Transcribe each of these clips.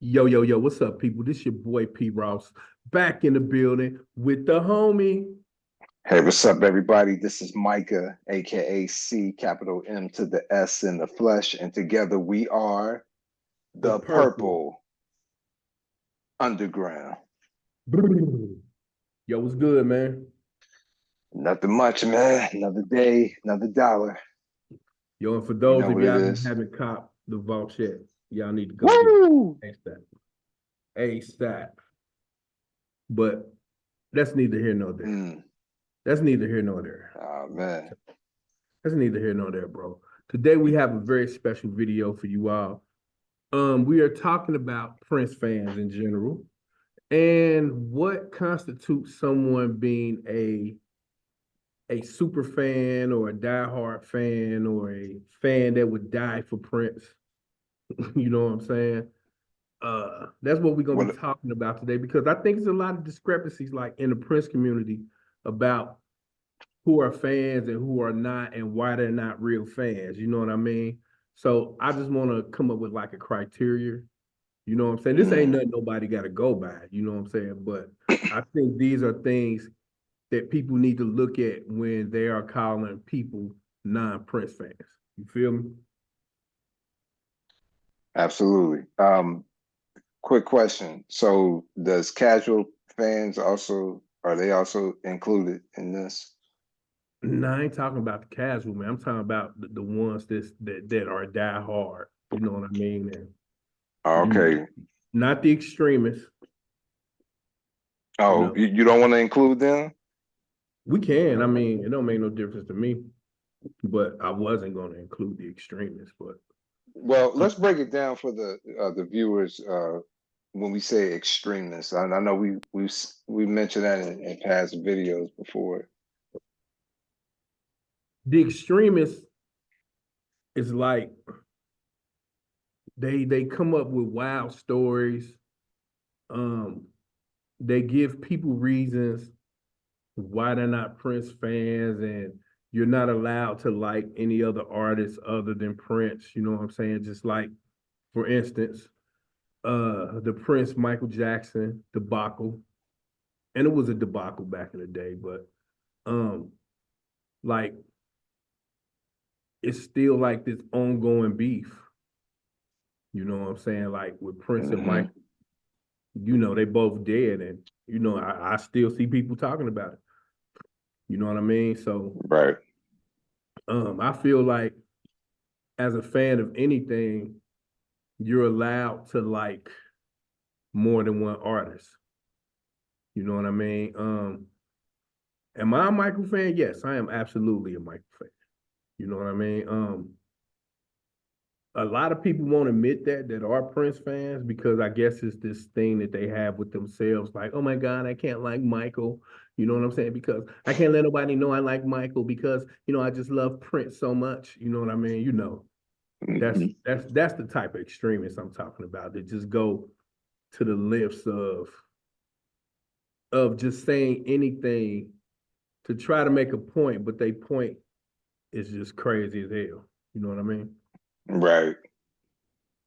Yo, yo, yo, what's up, people? This your boy P. Ross back in the building with the homie, Hey, what's up, everybody? This is Micah, aka C, capital M to the S in the flesh, and together we are the the purple. Purple Underground. Yo, what's good, man? Nothing much, man. Another day, another dollar. Yo, and for You those know of what it y'all who is. haven't copped the vault yet, y'all need to go get Woo! it ASAP. ASAP. But that's neither here nor there. Mm. That's neither here nor there. Oh man. That's neither here nor there, bro. Today we have a very special video for you all. We are talking about Prince fans in general and what constitutes someone being a super fan or a diehard fan or a fan that would die for Prince. You know what I'm saying? That's what we're gonna be What talking about today because I think there's a lot of discrepancies like in the Prince community about who are fans and who are not and why they're not real fans. You know what I mean? So I just want to come up with like a criteria. You know what I'm saying? This ain't mm. nothing nobody got to go by. You know what I'm saying? But I think these are things that people need to look at when they are calling people non-Prince fans. You feel me? Absolutely. Quick question. So does casual fans also are they also included in this? No, I ain't talking about the casual man. I'm talking about the ones that are die hard. You know what I mean? And you know, Okay. not the extremists. You Oh, know, you don't want to include them? we can. I mean, it don't make no difference to me. But I wasn't going to include the extremists. But Well, let's break it down for the viewers when we say extremists. I know we mentioned that in past videos before. the extremists is like they come up with wild stories. Um, they give people reasons why they're not Prince fans, and you're not allowed to like any other artist other than Prince. You know what I'm saying? Just like, for instance, the Prince Michael Jackson debacle, and it was a debacle back in the day, but um, like it's still like this ongoing beef. You know what I'm saying? Like with Prince and Hmm. Michael, they both dead, and I still see people talking about it. You know what I mean? So Right. I feel like as a fan of anything, you're allowed to like more than one artist. You know what I mean? Am I a Michael fan? Yes, I am absolutely a Michael fan. You know what I mean? A lot of people won't admit that are Prince fans because I guess it's this thing that they have with themselves, like, oh my God, I can't like Michael. You know what I'm saying? Because I can't let nobody know I like Michael because I just love Prince so much. You know what I mean? That's Hmm. that's the type of extremists I'm talking about that just go to the lengths of just saying anything to try to make a point, but they point is just crazy as hell. You know what I mean? Right.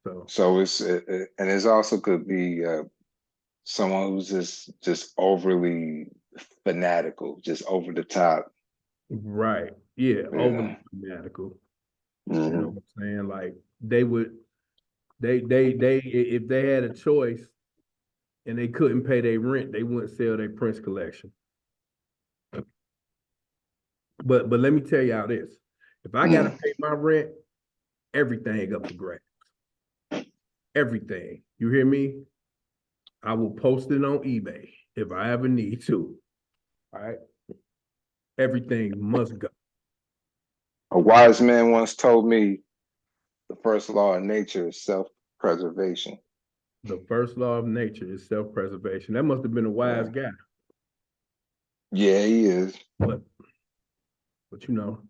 So So and it's also could be someone who's just overly fanatical, just over the top. right, yeah, overly Yeah. fanatical. You know Hmm. what I'm saying? Like they would, they if they had a choice and they couldn't pay their rent, they wouldn't sell their Prince collection. But let me tell y'all this: if I gotta Mm. pay my rent, everything up for grabs. Everything. You hear me? I will post it on eBay if I ever need to. All right. Everything must go. A wise man once told me the first law of nature is self-preservation. The first law of nature is self-preservation. That must have been a wise Yeah. guy. Yeah, he is. But but you know,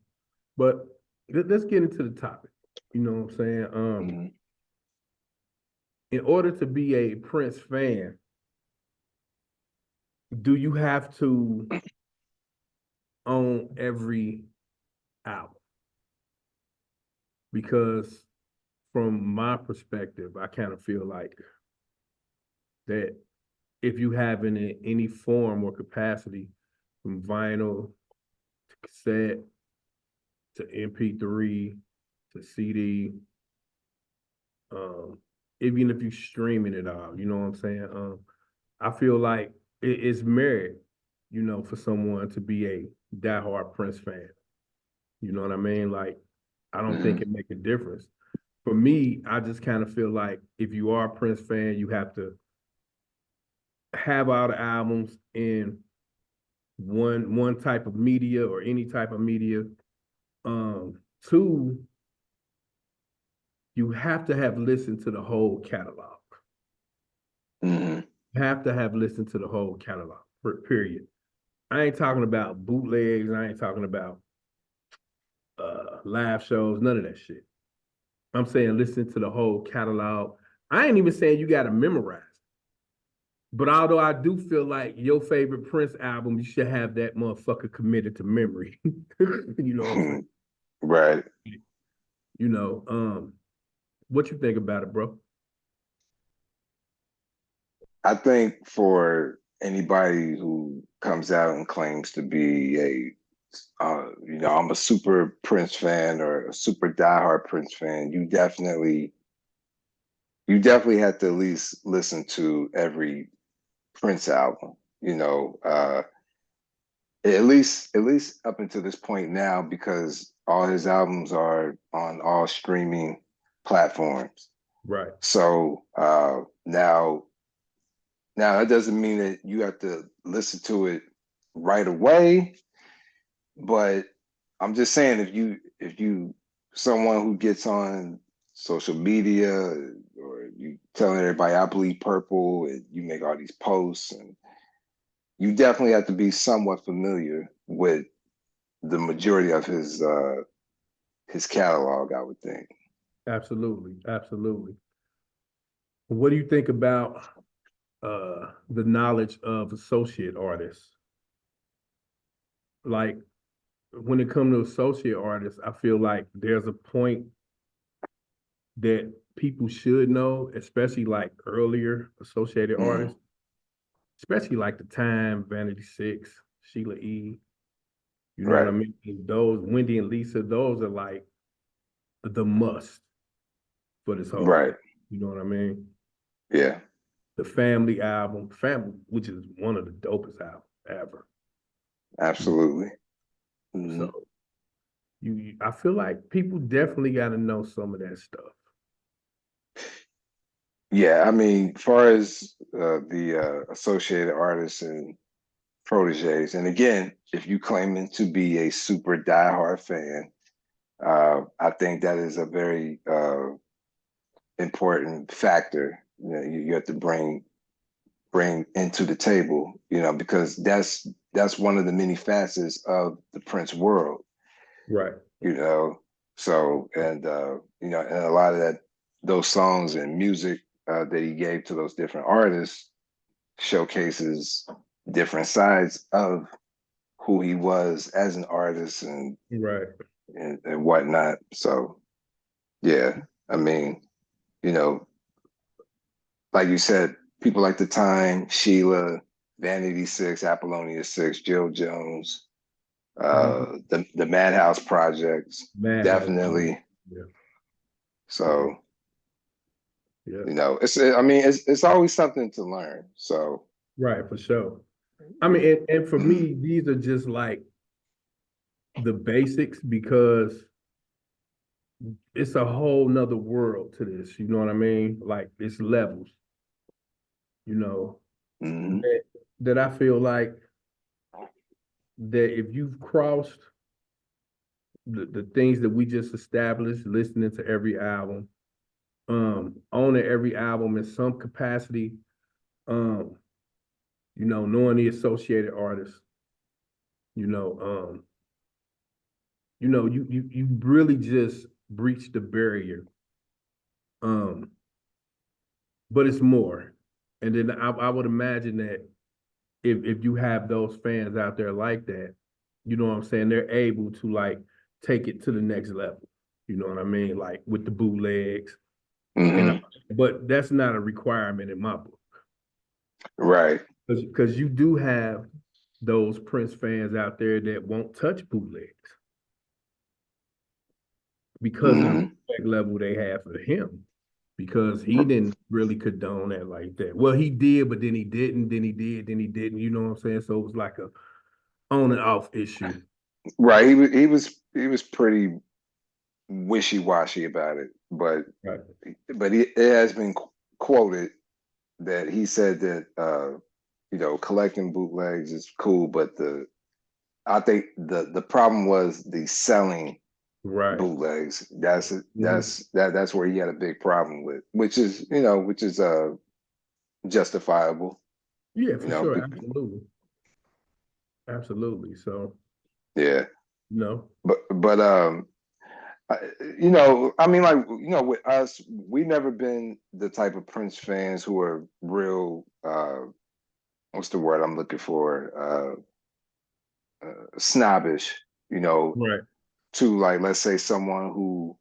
but let's get into the topic. You know what I'm saying? Hmm. In order to be a Prince fan, do you have to own every album? Because from my perspective, I kind of feel like that if you have it in any form or capacity, from vinyl to cassette to MP3 to CD, um, even if you streaming it all, you know what I'm saying? I feel like it's merit, for someone to be a diehard Prince fan. You know what I mean? Like, I don't think Mhm. it make a difference. For me, I just kind of feel like if you are a Prince fan, you have to have all the albums in one type of media or any type of media. Two, you have to have listened to the whole catalog. Mhm. You have to have listened to the whole catalog. Period. I ain't talking about bootlegs. I ain't talking about live shows. None of that shit. I'm saying listen to the whole catalog. I ain't even saying you got to memorize. But although I do feel like your favorite Prince album, you should have that motherfucker committed to memory. You know what I'm saying? Right. You know, what you think about it, bro? I think for anybody who comes out and claims to be I'm a super Prince fan or a super diehard Prince fan, you definitely have to at least listen to every Prince album. At least up until this point now, because all his albums are on all streaming platforms. Right. So now that doesn't mean that you have to listen to it right away, but I'm just saying if you someone who gets on social media or you telling everybody I bleed purple and you make all these posts, and you definitely have to be somewhat familiar with the majority of his catalog, I would think. Absolutely. Absolutely. What do you think about the knowledge of associate artists? Like when it comes to associate artists, I feel like there's a point that people should know, especially like earlier associated Mhm. artists, especially like the Time, Vanity Six, Sheila E. You know what I Right. mean? Those Wendy and Lisa, those are like the must for this whole Right. thing. You know what I mean? Yeah. The Family album, Family, which is one of the dopest albums ever. Absolutely. Hmm. So I feel like people definitely got to know some of that stuff. Yeah, I mean, far as the associated artists and proteges, and again, if you claiming to be a super diehard fan, I think that is a very important factor. You have to bring into the table, because that's one of the many facets of the Prince world, Right. you know. So, and a lot of those songs and music that he gave to those different artists showcases different sides of who he was as an artist and Right. and whatnot. So yeah, I mean, you know, like you said, people like the Time, Sheila, Vanity Six, Apollonia Six, Jill Jones, Mhm. the Madhouse Projects, Madhouse. definitely. Yeah. Yeah. So Yeah. it's always something to learn. So Right. For sure. I mean, and for me, these are just like the basics because it's a whole nother world to this. You know what I mean? Like it's levels, you know, mhm. that, that I feel like that if you've crossed the things that we just established, listening to every album, owning every album in some capacity, um, knowing the associated artists, you know, um, you really just breached the barrier. Um, but it's more. And then I would imagine that if you have those fans out there like that, you know what I'm saying, they're able to like take it to the next level. You know what I mean? Like with the bootlegs. And Mhm. but that's not a requirement in my book. Right. Because you do have those Prince fans out there that won't touch bootlegs because of the Hmm. respect level they have for him. Because he didn't really condone that like that. Well, he did, but then he didn't, then he did, then he didn't. You know what I'm saying? So it was like a on and off issue. Right. He was pretty wishy washy about it, but Right. it has been quoted that he said that collecting bootlegs is cool, but I think the problem was the selling Right. bootlegs. That's Mhm. that's where he had a big problem with, which is justifiable. Yeah, You for know, sure. Absolutely. Absolutely. So, yeah, you know, but I, I mean, like, with us, we never been the type of Prince fans who are real. What's the word I'm looking for? Snobbish. You know, right, to, like, let's say someone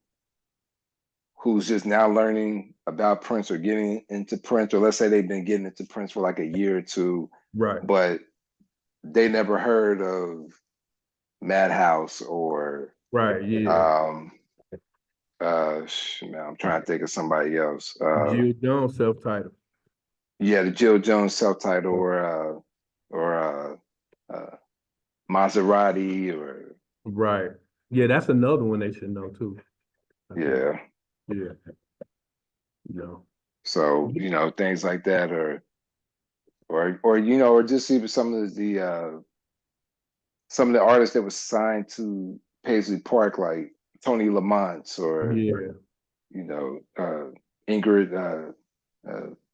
who's just now learning about Prince or getting into Prince, or let's say they've been getting into Prince for like a year or two, right, but they never heard of Madhouse or right. Yeah. um man, I'm trying to think of somebody else. Jill Jones self-titled. Yeah, the Jill Jones self-title, So, or Maserati, or right. Yeah, that's another one they should know too, I think. yeah. Yeah, you know. So, things like that, or just even some of the artists that were signed to Paisley Park, like Tony Lamont, or Yeah. Ingrid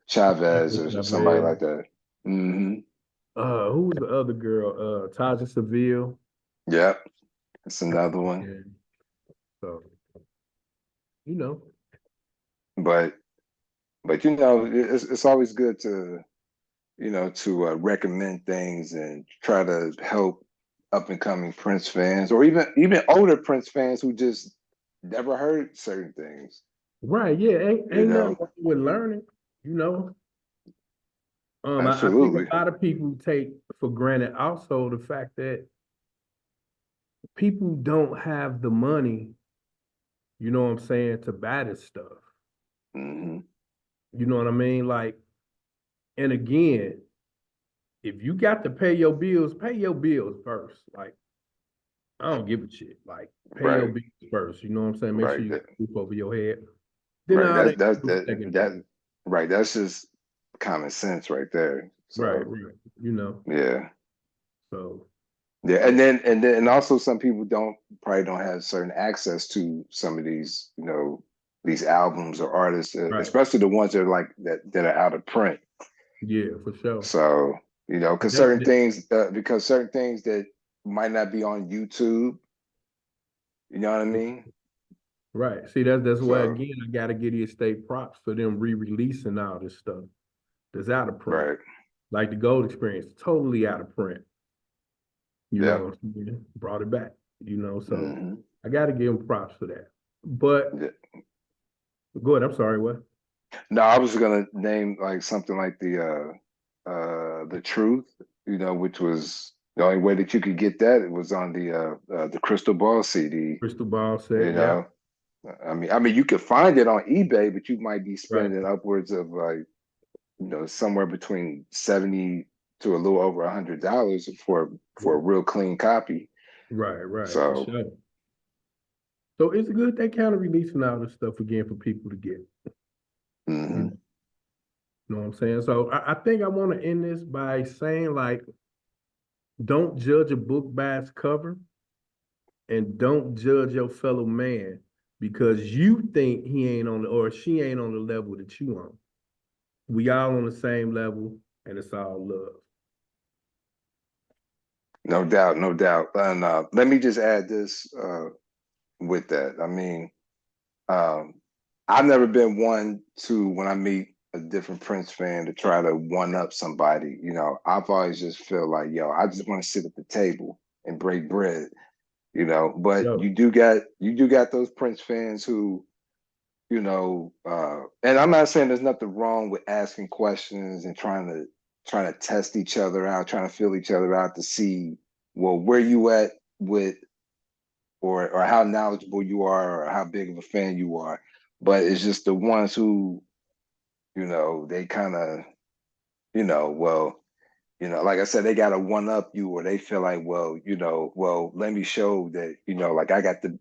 Chavez, or somebody Chavez. like that. Hmm. Who was the other girl? Taja Seville. Yep, that's another one. Yeah. So, you know. But it's always good to recommend things and try to help up and coming Prince fans, or even older Prince fans who just never heard certain things. Right, yeah. You Ain't nothing know, wrong with learning, you know. I think absolutely. a lot of people take for granted also the fact that people don't have the money, you know what I'm saying, to buy this stuff. Hmm. You know what I mean? Like, and again, if you got to pay your bills first. Like, I don't give a shit. Like, pay your Right, bills first. You know what I'm saying? Make sure right, you got a roof over your head. Then right. all That's that that's comes that that secondary. right. That's just common sense right there. Right, So right. You know. yeah. So Yeah, and so then and also some people don't have certain access to some of these albums or artists, right. especially the ones that are like that are out of print. Yeah, for sure. So That, that because certain things that might not be on YouTube, you know what I mean? right. See, that's why So again I gotta give you state props for them re-releasing all this stuff that's out of print. right, Like the Gold Experience, totally out of print. You know yeah, what I'm saying? Brought it back, you know. So hmm, I gotta give them props for that. But yeah. go ahead, I'm sorry, what? No, I was gonna name like something like the Truth, which was the only way that you could get that. It was on the Crystal Ball CD. Crystal Ball You set, yeah. know, I mean, you could find it on eBay, but you might be Right. spending upwards of, like, somewhere between 70 to a little over $100 for a real clean copy. Right, right, for So, sure. So it's good they kind of releasing all this stuff again for people to get. mhm. You know what I'm saying? So I think I want to end this by saying like, don't judge a book by its cover, and don't judge your fellow man because you think he ain't on the or she ain't on the level that you on. We all on the same level, and it's all love. No doubt, no doubt. And let me just add this with that. I mean, um, I've never been one to, when I meet a different Prince fan, to try to one up somebody. I've always just feel like, yo, I just want to sit at the table and break bread. But Yo, you do got those Prince fans who, and I'm not saying there's nothing wrong with asking questions and trying to test each other out, trying to feel each other out to see, well, where you at with, or how knowledgeable you are, or how big of a fan you are. But it's just the ones who, they kind of, well, like I said, they got to one up you, or they feel like, well, well, let me show that, like I got the,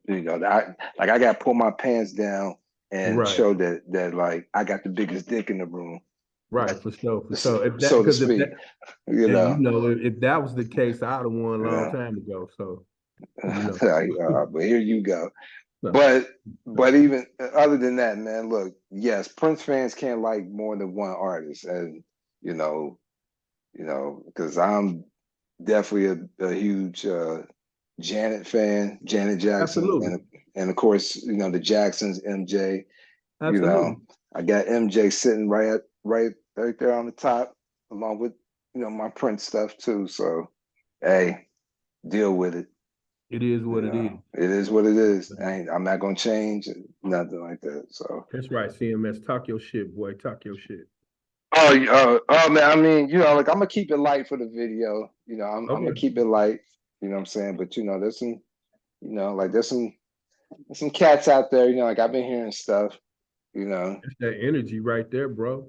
like I got to pull my pants down and Right. show that like I got the biggest dick in the room, Right, for sure, for sure. If that, so to because if speak, that, you and know, if that was the case, I'd have won a you long know, time ago. So, you know, like, but here you go. no, But even other than that, man, look, yes, Prince fans can't like more than one artist, and you know, because I'm definitely a huge Janet fan, Janet Jackson, absolutely, and of course, the Jacksons, MJ. You know, absolutely, I got MJ sitting right there on the top, along with my Prince stuff too. So, hey, deal with it. it is what it is. It is what it is. I'm not gonna change nothing like that. So. That's right, CMS. Talk your shit, boy. Talk your shit. Oh man, I mean, like I'm gonna keep it light for the video. I'm gonna Okay, keep it light. You know what I'm saying? But there's some, like there's some cats out there. Like I've been hearing stuff. You know, that's that energy right there, bro.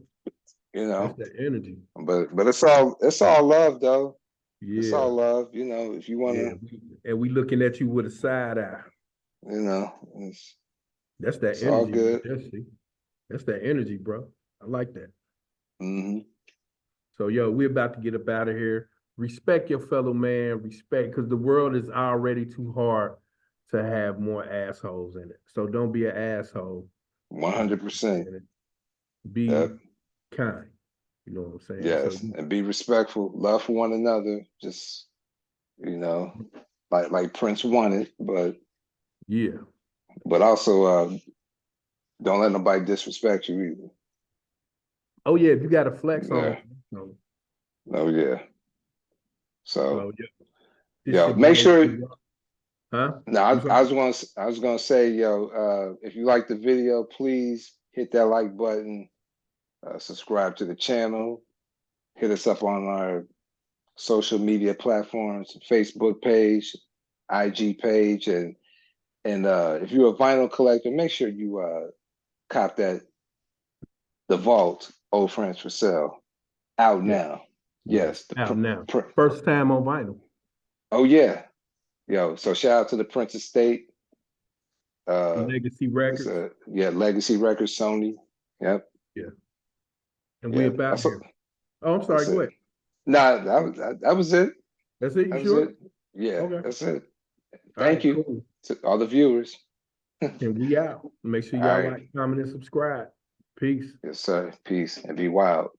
you That's know. that energy. But it's all love though. It's Yeah, all love. If you yeah. wanna, And we looking at you with a side eye. it's That's that it's all energy right good. there, see? That's that energy, bro. I like that. Hmm. So, yo, we're about to get up out of here. Respect your fellow man. Respect, because the world is already too hard to have more assholes in it. So don't be an asshole. One You know hundred what I'm percent. saying? Be Yep. kind. You know what I'm saying? So, Yes, and be respectful. Love for one another. Just you know, like Prince wanted, yeah. but also don't let nobody disrespect you either. Oh, yeah. If you got to flex on, Yeah. so, Oh yeah. So yeah. This your make boy. sure. Huh? No, I'm sorry. I was gonna say, if you like the video, please hit that like button, subscribe to the channel, hit us up on our social media platforms, Facebook page, IG page, and if you're a vinyl collector, make sure you cop that The Vault, Old Friends for Sale, out Yeah. now. Yeah. Yes, the Out now. pr- First time on vinyl. oh yeah, so shout out to the Prince Estate. Legacy Records. Legacy Records, Sony. Yep, Yeah. And we yeah. about That's here. Oh, I'm sorry. that's Go it. ahead. Nah, that was it. That's it. You That was sure? it. Yeah, Okay. that's it. All Thank right. you Cool. to all the viewers. All And we out. Make sure y'all right. like, comment, and subscribe. Peace. Yes, sir. Peace and be wild.